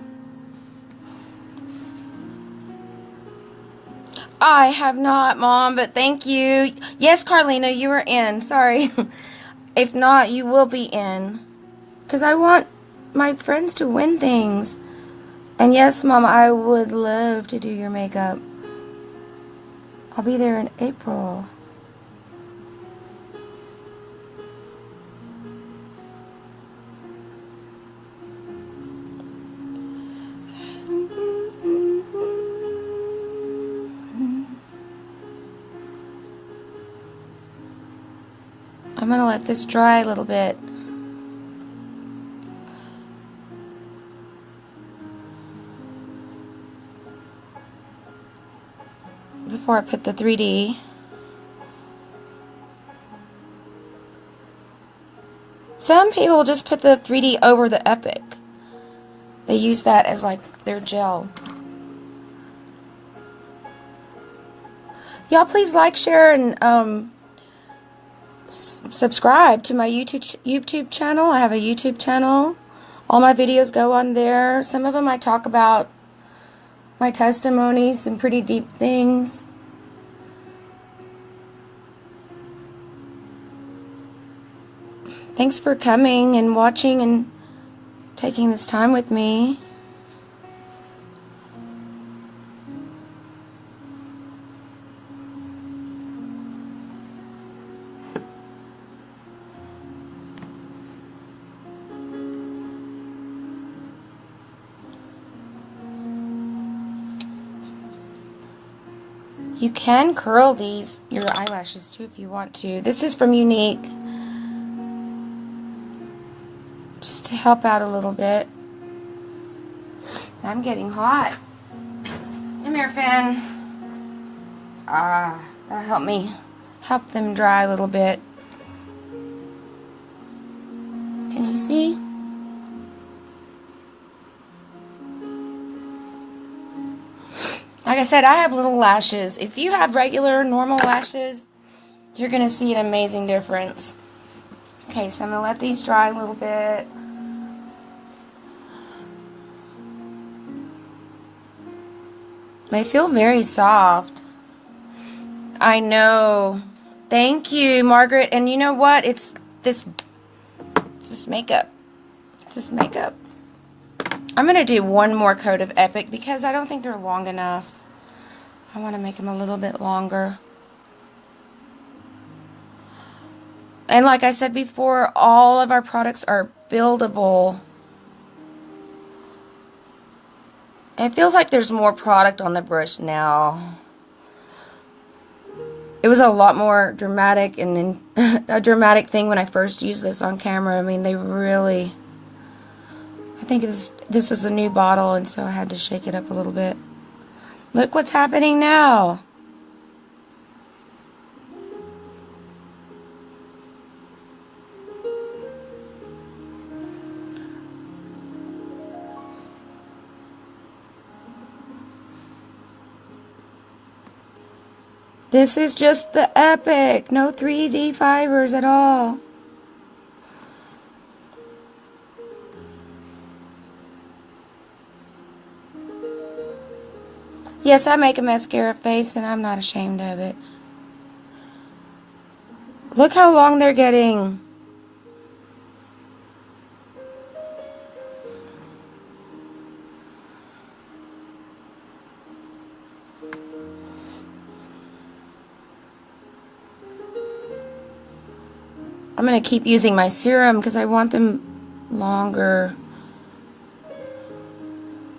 I have not, Mom, but thank you. Yes, Carlina, you were in. Sorry. If not, you will be in. Because I want my friends to win things. And yes, Mom, I would love to do your makeup. I'll be there in April. I'm going to let this dry a little bit. Before I put the 3D. Some people just put the 3D over the Epic. They use that as like their gel. Y'all please like, share, and subscribe to my YouTube channel. I have a YouTube channel. All my videos go on there. Some of them I talk about my testimonies, some pretty deep things. Thanks for coming and watching and taking this time with me. You can curl your eyelashes too if you want to. This is from Unique. Just to help out a little bit. I'm getting hot. Come here, Finn. That'll help them dry a little bit. Can you see? Like I said, I have little lashes. If you have regular, normal lashes, you're going to see an amazing difference. Okay, so I'm going to let these dry a little bit. They feel very soft. I know. Thank you, Margaret. And you know what? It's this makeup. It's this makeup. I'm going to do one more coat of Epic because I don't think they're long enough. I want to make them a little bit longer. And like I said before, all of our products are buildable. It feels like there's more product on the brush now. It was a lot more dramatic and then a dramatic thing when I first used this on camera. I mean, they really... I think this is a new bottle, and so I had to shake it up a little bit. Look what's happening now. This is just the Epic. No 3D fibers at all. Yes, I make a mascara face, and I'm not ashamed of it. Look how long they're getting. I'm going to keep using my serum because I want them longer.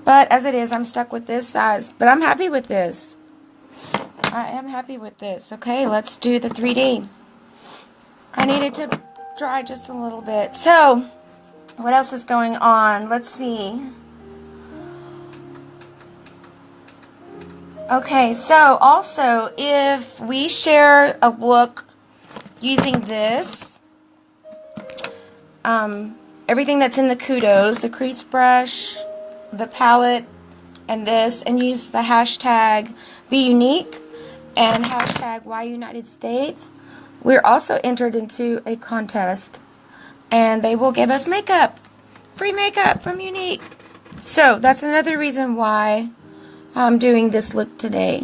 But as it is, I'm stuck with this size. But I'm happy with this. I am happy with this. Okay, let's do the 3D. I needed to dry just a little bit. So, what else is going on? Let's see. Okay, so also, if we share a look using this, everything that's in the Kudos, the crease brush, the palette, and this, and use the hashtag #BeUnique and hashtag #WhyUnitedStates, we're also entered into a contest, and they will give us makeup, free makeup from Unique. So that's another reason why I'm doing this look today.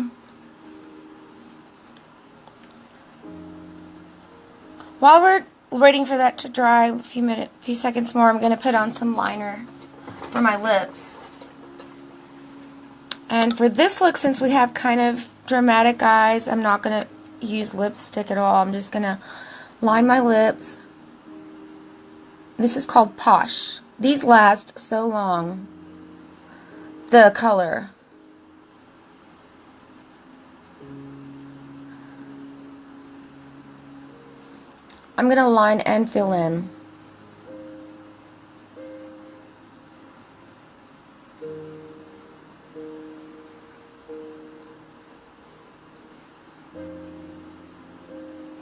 While we're waiting for that to dry a few seconds more, I'm going to put on some liner for my lips. And for this look, since we have kind of dramatic eyes, I'm not going to use lipstick at all. I'm just going to line my lips. This is called Posh. These last so long. The color. I'm going to line and fill in.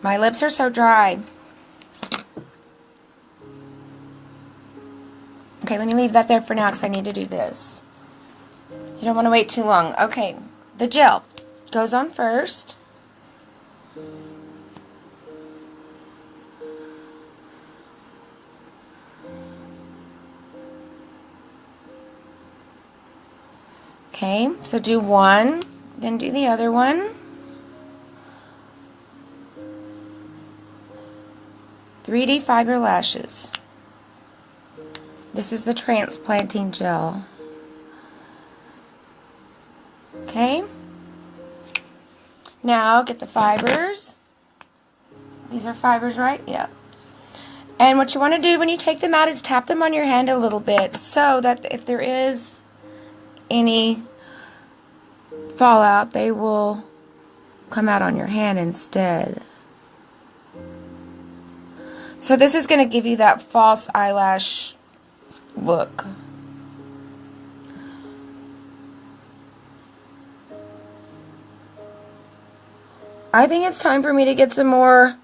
My lips are so dry. Okay, let me leave that there for now because I need to do this. You don't want to wait too long. Okay, the gel goes on first. Okay, so do one, then do the other one. 3D fiber lashes. This is the transplanting gel. Okay. Now get the fibers. These are fibers, right? Yeah. And what you want to do when you take them out is tap them on your hand a little bit so that if there is any fallout, they will come out on your hand instead. So this is going to give you that false eyelash look. I think it's time for me to get some more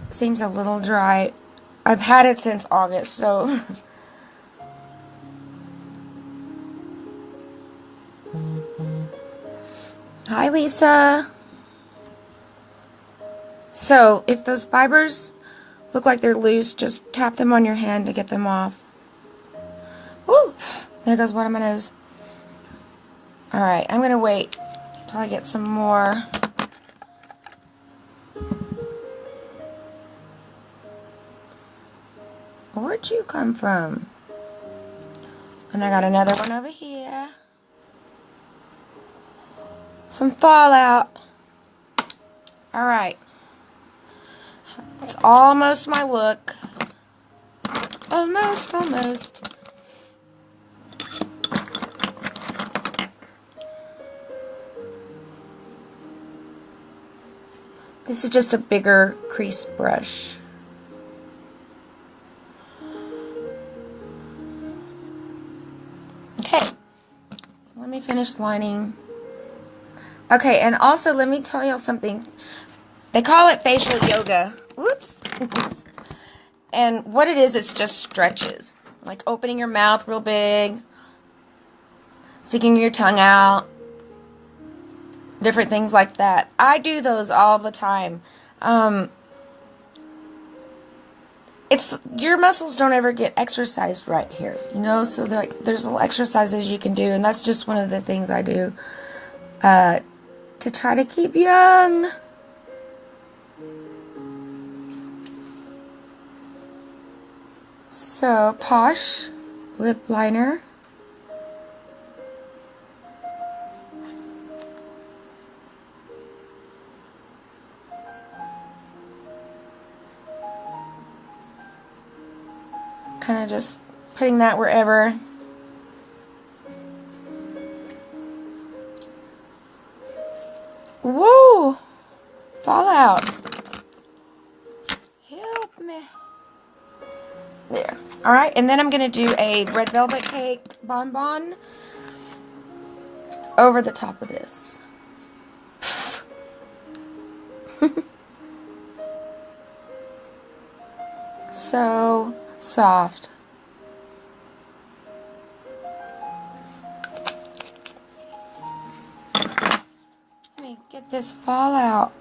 seems a little dry. I've had it since August, so hi, Lisa. So, if those fibers look like they're loose, just tap them on your hand to get them off. Woo! There goes one on my nose. Alright, I'm going to wait till I get some more. Where'd you come from? And I got another one over here. Some fallout. Alright. It's almost my look. Almost, almost. This is just a bigger crease brush. Okay, let me finish lining. Okay, and also let me tell y'all something. They call it facial yoga. Whoops. And what it is, it's just stretches. Like opening your mouth real big, sticking your tongue out, different things like that. I do those all the time. It's your muscles don't ever get exercised right here, you know, so there's little exercises you can do, and that's just one of the things I do to try to keep young. So, Posh lip liner. Kind of just putting that wherever. Whoa! Fallout. Help me. There. Alright, and then I'm going to do a red velvet cake bonbon over the top of this. So soft. Let me get this fallout.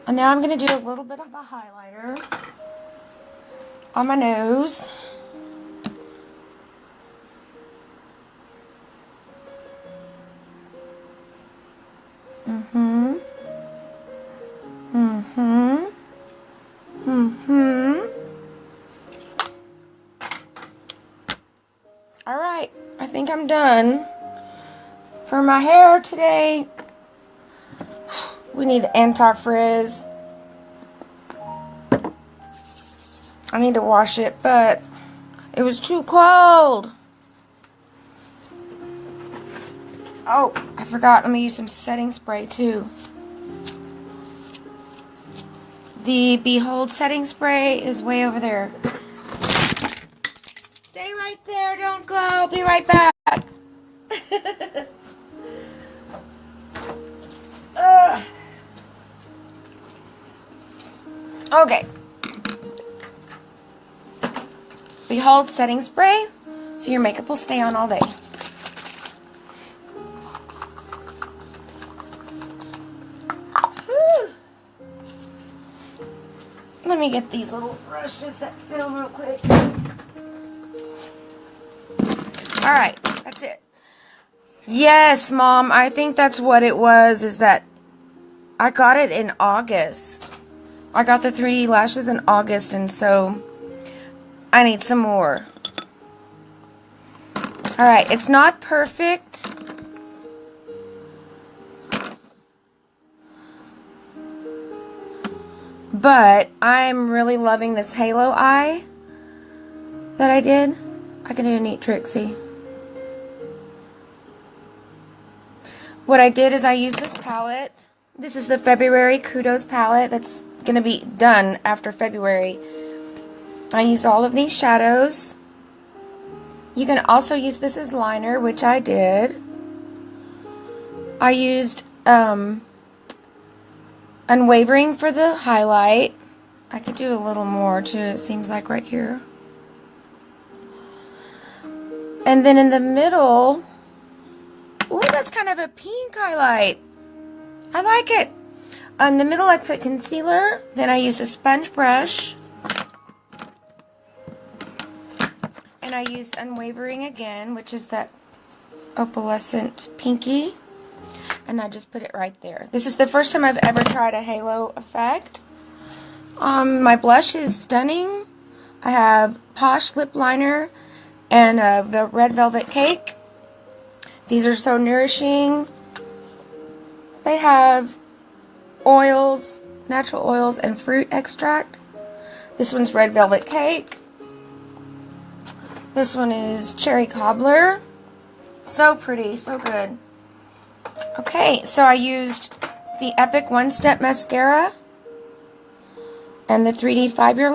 And now I'm going to do a little bit of a highlighter on my nose. Alright, I think I'm done for my hair today. We need the anti-frizz. I need to wash it, but it was too cold. Oh, I forgot. Let me use some setting spray too. The Behold setting spray is way over there. Stay right there. Don't go. I'll be right back. Okay. Behold setting spray, so your makeup will stay on all day. Whew. Let me get these little brushes that fill real quick. Alright, that's it. Yes, Mom, I think that's what it was, is that I got it in August. I got the 3D lashes in August, and so I need some more. Alright, it's not perfect. But I'm really loving this halo eye that I did. I can do a neat trick, see? What I did is I used this palette. This is the February Kudos palette that's going to be done after February. I used all of these shadows. You can also use this as liner, which I did. I used Unwavering for the highlight. I could do a little more too, it seems like right here. And then in the middle, ooh, that's kind of a pink highlight. I like it. In the middle I put concealer, then I used a sponge brush. And I used Unwavering again, which is that opalescent pinky. And I just put it right there. This is the first time I've ever tried a halo effect. My blush is stunning. I have Posh lip liner and the Red Velvet Cake. These are so nourishing. They have oils, natural oils, and fruit extract. This one's Red Velvet Cake. This one is Cherry Cobbler. So pretty, so good. Okay, so I used the Epic One Step Mascara and the 3D Fiber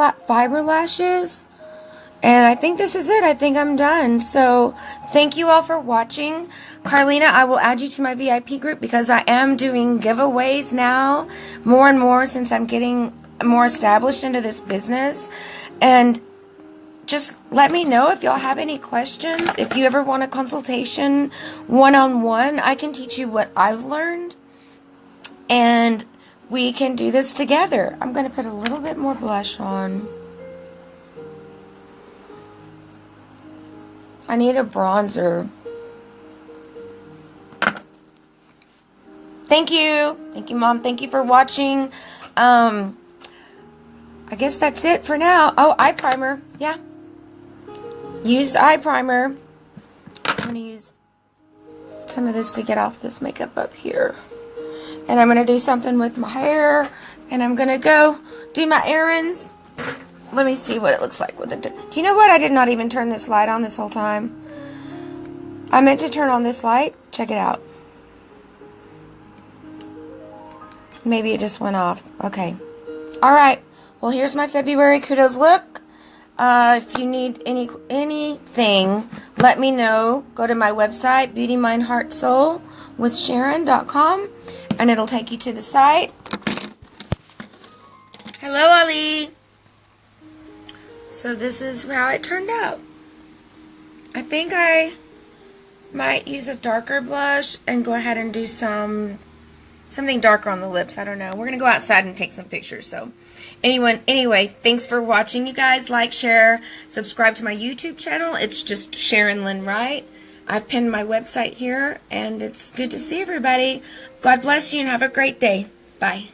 Lashes. And I think this is it. I think I'm done. So thank you all for watching. Carlina, I will add you to my VIP group because I am doing giveaways now more and more since I'm getting more established into this business. And just let me know if y'all have any questions. If you ever want a consultation one-on-one, I can teach you what I've learned. And we can do this together. I'm going to put a little bit more blush on. I need a bronzer. Thank you. Thank you, Mom. Thank you for watching. I guess that's it for now. Oh, eye primer. Yeah. Use eye primer. I'm going to use some of this to get off this makeup up here. And I'm going to do something with my hair. And I'm going to go do my errands. Let me see what it looks like with it. Do you know what? I did not even turn this light on this whole time. I meant to turn on this light. Check it out. Maybe it just went off. Okay. Alright. Well, here's my February Kudos look. If you need anything, let me know. Go to my website, beautymindheartsoulwithsharon.com, and it'll take you to the site. Hello, Ali. So this is how it turned out. I think I might use a darker blush and go ahead and do something darker on the lips. I don't know. We're going to go outside and take some pictures. So anyway, thanks for watching, you guys. Like, share, subscribe to my YouTube channel. It's just Sharon Lynn Wright. I've pinned my website here, and it's good to see everybody. God bless you and have a great day. Bye.